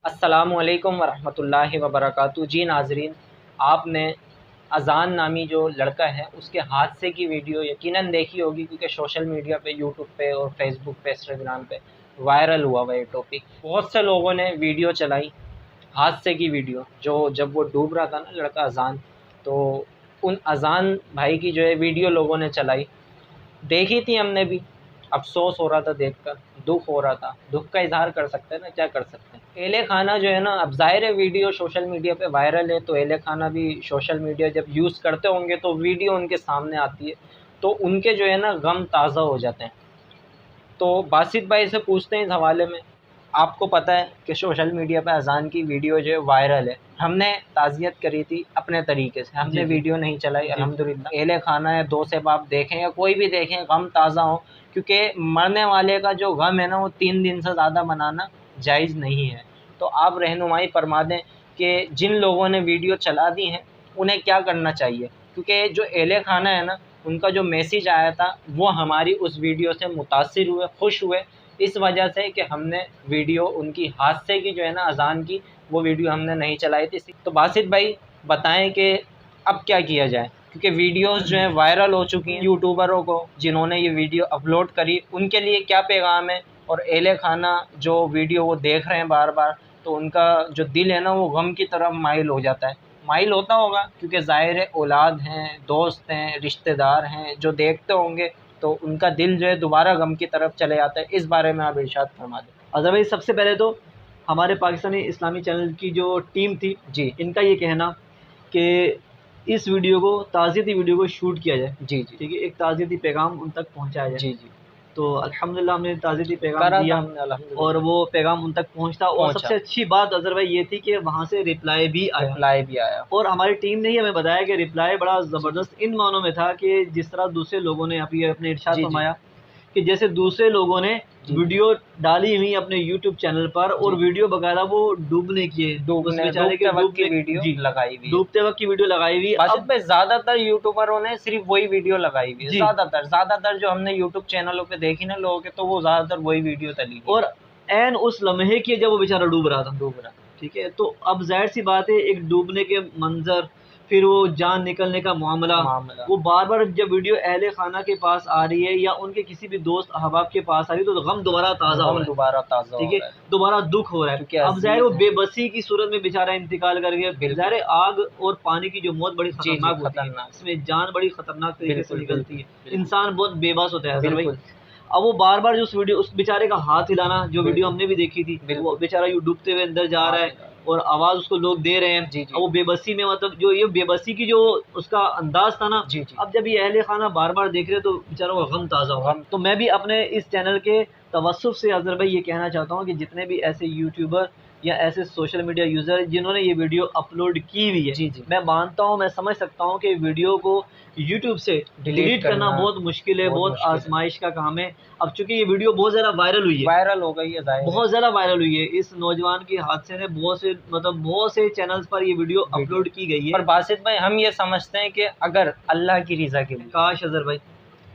अस्सलामुअलैकुम वरहमतुल्लाहि वबरकातुहू। जी नाज़रीन, आपने अज़ान नामी जो लड़का है उसके हादसे की वीडियो यकीनन देखी होगी, क्योंकि सोशल मीडिया पे, यूट्यूब पे और फेसबुक पे, इंस्टाग्राम पे वायरल हुआ हुआ ये टॉपिक। बहुत से लोगों ने वीडियो चलाई, हादसे की वीडियो, जो जब वो डूब रहा था ना लड़का अज़ान, तो उन अज़ान भाई की जो है वीडियो लोगों ने चलाई, देखी थी हमने भी। अफ़सोस हो रहा था देखकर, दुःख हो रहा था। दुःख का इज़हार कर सकते हैं ना, क्या कर सकते हैं। एले खाना जो है ना, अब ज़ाहिर है वीडियो सोशल मीडिया पे वायरल है, तो एले खाना भी सोशल मीडिया जब यूज़ करते होंगे तो वीडियो उनके सामने आती है, तो उनके जो है ना गम ताज़ा हो जाते हैं। तो बासित भाई से पूछते हैं इस हवाले में। आपको पता है कि सोशल मीडिया पे अज़ान की वीडियो जो है वायरल है। हमने ताज़ियत करी थी अपने तरीके से, हमने वीडियो नहीं चलाई अल्हम्दुलिल्लाह। एले खाना है, दो से बाप देखें या कोई भी देखें, गम ताज़ा हो, क्योंकि मरने वाले का जो गम है ना वो 3 दिन से ज़्यादा मनाना जायज़ नहीं है। तो आप रहनुमाई फरमा दें कि जिन लोगों ने वीडियो चला दी हैं उन्हें क्या करना चाहिए, क्योंकि जो एले खाना है ना, उनका जो मैसेज आया था वो हमारी उस वीडियो से मुतासिर हुए, खुश हुए, इस वजह से कि हमने वीडियो उनकी हादसे की जो है ना अज़ान की, वो वीडियो हमने नहीं चलाई थी। तो बासित भाई बताएं कि अब क्या किया जाए, क्योंकि वीडियोस जो हैं वायरल हो चुकी हैं। यूट्यूबरों को जिन्होंने ये वीडियो अपलोड करी उनके लिए क्या पैगाम है, और एले खाना जो वीडियो वो देख रहे हैं बार बार, तो उनका जो दिल है ना वो गम की तरफ माइल हो जाता है। माइल होता होगा क्योंकि ज़ाहिर है औलाद हैं, दोस्त हैं, रिश्तेदार हैं, जो देखते होंगे तो उनका दिल जो है दोबारा गम की तरफ चले जाता है। इस बारे में आप इरशाद फरमा दें। अज़हर भाई, सबसे पहले तो हमारे पाकिस्तानी इस्लामी चैनल की जो टीम थी जी, इनका ये कहना कि इस वीडियो को, ताज़ियती वीडियो को शूट किया जाए। जी, जी, ठीक है, एक ताज़ियती पैगाम उन तक पहुंचाया जाए। जी, जी, तो अल्हम्दुलिल्लाह हमने ताज़ियती पैगाम करा था दिया हमने और अल्हम्दुलिल्लाह। वो पैगाम उन तक पहुंचता। और पहुँचा, सबसे अच्छी बात अज़हर भाई ये थी कि वहाँ से रिप्लाई भी आया, रिप्लाई भी आया। और हमारी टीम ने ही हमें बताया कि रिप्लाई बड़ा ज़बरदस्त इन मानों में था कि जिस तरह दूसरे लोगों ने अभी अपने इरशाद जी, जी, फरमाया कि जैसे दूसरे लोगों ने जी, वीडियो डाली हुई अपने यूट्यूब चैनल पर, और जी, वीडियो बकायदा वो डूबने की है, उस बेचारे के डूबते वक्त की डूबने, वीडियो जी, लगाई हुई है। डूबते वक्त की वीडियो लगाई हुई। बासित अब भाई, ज़्यादातर यूट्यूबरों ने सिर्फ वही वीडियो लगाई हुई है। जी, ज़्यादातर जो हमने यूट्यूब चैनलों पे देखी ना लोगों के, तो वो ज़्यादातर वही वीडियो डली हुई और एन उस लम्हे की जब वो बेचारा डूब रहा था। है, डूब रहा। ठीक है, तो अब ज़ाहिर सी बात है, एक डूबने के मंजर, फिर वो जान निकलने का मामला, मामला वो बार बार जब वीडियो अहले खाना के पास आ रही है या उनके किसी भी दोस्त अहबाब के पास आ रही है, तो गम दोबारा ताज़ा हो गम रहा है। दोबारा ताज़ा हो ठीक है, रहा है, दोबारा दुख हो रहा क्योंकि है। अब ज़ाहिर वो अजीज है। बेबसी की सूरत में बेचारा इंतकाल कर गया। बिल्कुल। ज़ाहिर है, आग और पानी की जो मौत बड़ी जी, जी, खतरनाक होती है, खतरनाक। इसमें जान बड़ी खतरनाक तरीके से बिल्कुल, निकलती बिल्कुल, है, बिल्कुल, इंसान बहुत बेबस होता है अज़हर भाई। बिल्कुल, अब वो बार बार जो उस वीडियो, उस बेचारे का हाथ हिलाना, जो वीडियो बिल्कुल, हमने भी देखी थी, वो बिल्कुल। बेचारा यूँ डूबते हुए अंदर जा हाँ, रहा है और आवाज़ उसको लोग दे रहे हैं। जी, जी, अब वो बेबसी में, मतलब जो ये बेबसी की जो उसका अंदाज़ था ना, जी, जी, अब जब ये अहले खाना बार बार देख रहे हैं तो बेचारों का गम ताज़ा हुआ। गम। तो मैं भी अपने इस चैनल के तवज्जुह से अज़हर भाई ये कहना चाहता हूँ कि जितने भी ऐसे यूट्यूबर या ऐसे सोशल मीडिया यूज़र जिन्होंने ये वीडियो अपलोड की हुई है, जी, जी, मैं मानता हूँ, मैं समझ सकता हूँ कि वीडियो को यूट्यूब से डिलीट करना बहुत मुश्किल है, बहुत मुश्किल है। आज़माइश का काम है। अब चूँकि ये वीडियो बहुत ज़्यादा वायरल हुई है, वायरल हो गई है, ज़ाहिर है। बहुत ज़्यादा वायरल हुई है, इस नौजवान के हादसे ने बहुत से चैनल्स पर ये वीडियो अपलोड की गई है। पर बासित भाई, हम ये समझते हैं कि अगर अल्लाह की रिज़ा के लिए, काश अज़हर भाई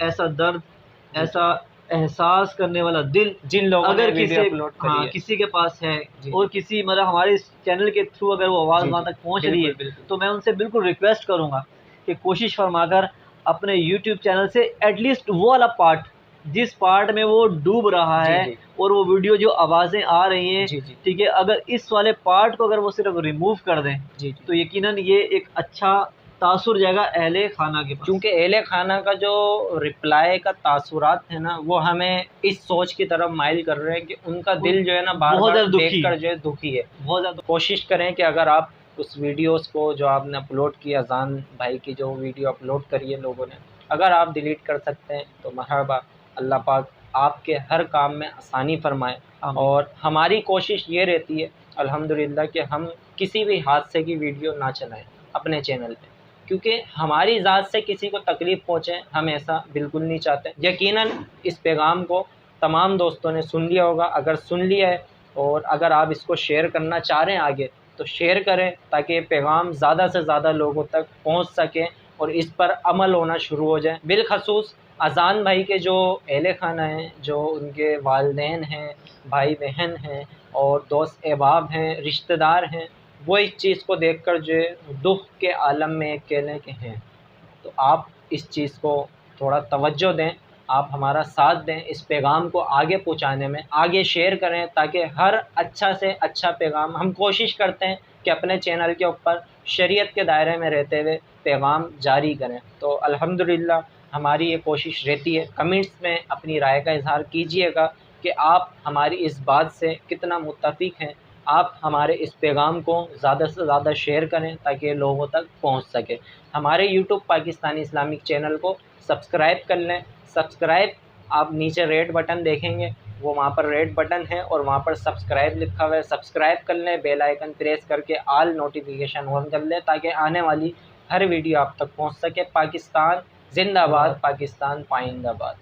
ऐसा दर्द, जी, ऐसा एहसास करने वाला दिल जिन लोगों ने अगर वीडियो किसी, अपलोड करी हाँ, है, किसी के पास है, जी, और किसी, मतलब हमारे इस चैनल के थ्रू अगर वो आवाज़ जी, वहाँ जी, तक पहुँच रही है, बिल्कुल, बिल्कुल, तो मैं उनसे बिल्कुल रिक्वेस्ट करूँगा कि कोशिश फरमाकर अपने यूट्यूब चैनल से एटलीस्ट वो वाला पार्ट, जिस पार्ट में वो डूब रहा जी, है जी, और वो वीडियो जो आवाज़ें आ रही हैं, जी, जी, ठीक है, अगर इस वाले पार्ट को अगर वो सिर्फ रिमूव कर दें, जी, तो जी। यकीनन ये एक अच्छा तासुर जाएगा अहले खाना के पास। क्योंकि एले खाना का जो रिप्लाई का तासुरात है ना, वो हमें इस सोच की तरफ माइल कर रहे हैं कि उनका दिल जो है ना बहुत बार-बार ज़्यादा दुखी देखकर है, जो है दुखी है। बहुत ज़्यादा। कोशिश करें कि अगर आप उस वीडियोस को जो आपने अपलोड की, अज़ान भाई की जो वीडियो अपलोड करी है लोगों ने, अगर आप डिलीट कर सकते हैं तो मरहबा, अल्लाह पाक आपके हर काम में आसानी फ़रमाए। आमीन। और हमारी कोशिश ये रहती है अल्हम्दुलिल्लाह कि हम किसी भी हादसे की वीडियो ना चलाएँ अपने चैनल पे, क्योंकि हमारी ज़ात से किसी को तकलीफ़ पहुँचे, हम ऐसा बिल्कुल नहीं चाहते। यकीनन इस पैगाम को तमाम दोस्तों ने सुन लिया होगा। अगर सुन लिया है और अगर आप इसको शेयर करना चाह रहे हैं आगे, तो शेयर करें ताकि ये पैगाम ज़्यादा से ज़्यादा लोगों तक पहुँच सके और इस पर अमल होना शुरू हो जाए। बिलख़सूस अज़ान भाई के जो अहले खाना हैं, जो उनके वालिदैन हैं, भाई बहन हैं और दोस्त अहबाब हैं, रिश्तेदार हैं, वो इस चीज़ को देखकर जो है दुख के आलम में अकेले के हैं। तो आप इस चीज़ को थोड़ा तवज्जो दें, आप हमारा साथ दें, इस पैगाम को आगे पहुंचाने में आगे शेयर करें, ताकि हर अच्छा से अच्छा पैगाम, हम कोशिश करते हैं कि अपने चैनल के ऊपर शरीयत के दायरे में रहते हुए पैगाम जारी करें। तो अल्हम्दुलिल्लाह हमारी ये कोशिश रहती है। कमेंट्स में अपनी राय का इज़हार कीजिएगा कि आप हमारी इस बात से कितना मुत्तफ़िक हैं। आप हमारे इस पैगाम को ज़्यादा से ज़्यादा शेयर करें ताकि लोगों तक पहुंच सके। हमारे यूट्यूब पाकिस्तानी इस्लामिक चैनल को सब्सक्राइब कर लें। सब्सक्राइब, आप नीचे रेड बटन देखेंगे, वो वहाँ पर रेड बटन है और वहाँ पर सब्सक्राइब लिखा हुआ है, सब्सक्राइब कर लें। बेल आइकन प्रेस करके ऑल नोटिफिकेशन ऑन कर लें ताकि आने वाली हर वीडियो आप तक पहुँच सके। पाकिस्तान जिंदाबाद, पाकिस्तान पाइंदाबाद।